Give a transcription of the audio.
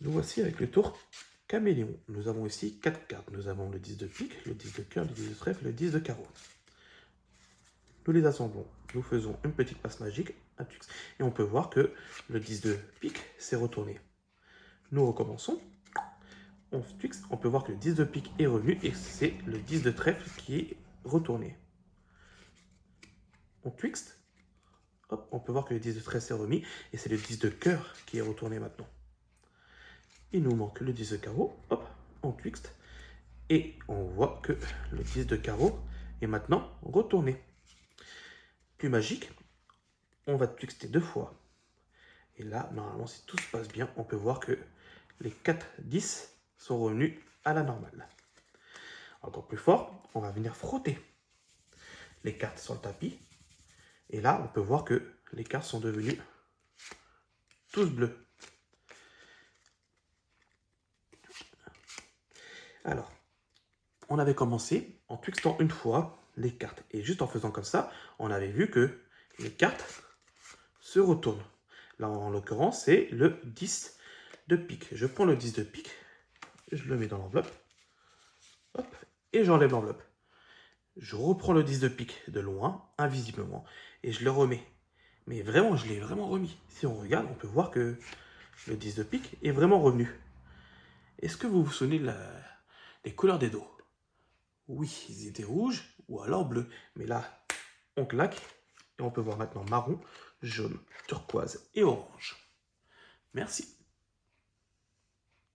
Nous voici avec le tour caméléon. Nous avons ici 4 cartes. Nous avons le 10 de pique, le 10 de cœur, le 10 de trèfle, le 10 de carreau. Nous les assemblons. Nous faisons une petite passe magique, un tux. Et on peut voir que le 10 de pique s'est retourné. Nous recommençons. On tux. On peut voir que le 10 de pique est revenu et c'est le 10 de trèfle qui est retourné. On twixt. Hop, on peut voir que le 10 de trèfle s'est remis et c'est le 10 de cœur qui est retourné maintenant. Il nous manque le 10 de carreau. Hop, on twixt. Et on voit que le 10 de carreau est maintenant retourné. Plus magique, on va twixter 2 fois. Et là, normalement, si tout se passe bien, on peut voir que les 4 10 sont revenus à la normale. Encore plus fort, on va venir frotter les cartes sur le tapis. Et là, on peut voir que les cartes sont devenues tous bleues. Alors, on avait commencé en twixtant une fois les cartes. Et juste en faisant comme ça, on avait vu que les cartes se retournent. Là, en l'occurrence, c'est le 10 de pique. Je prends le 10 de pique, je le mets dans l'enveloppe, hop, et j'enlève l'enveloppe. Je reprends le 10 de pique de loin, invisiblement, et je le remets. Mais vraiment, je l'ai vraiment remis. Si on regarde, on peut voir que le 10 de pique est vraiment revenu. Est-ce que vous vous souvenez des couleurs des dos? Oui, ils étaient rouges ou alors bleus. Mais là, on claque et on peut voir maintenant marron, jaune, turquoise et orange. Merci.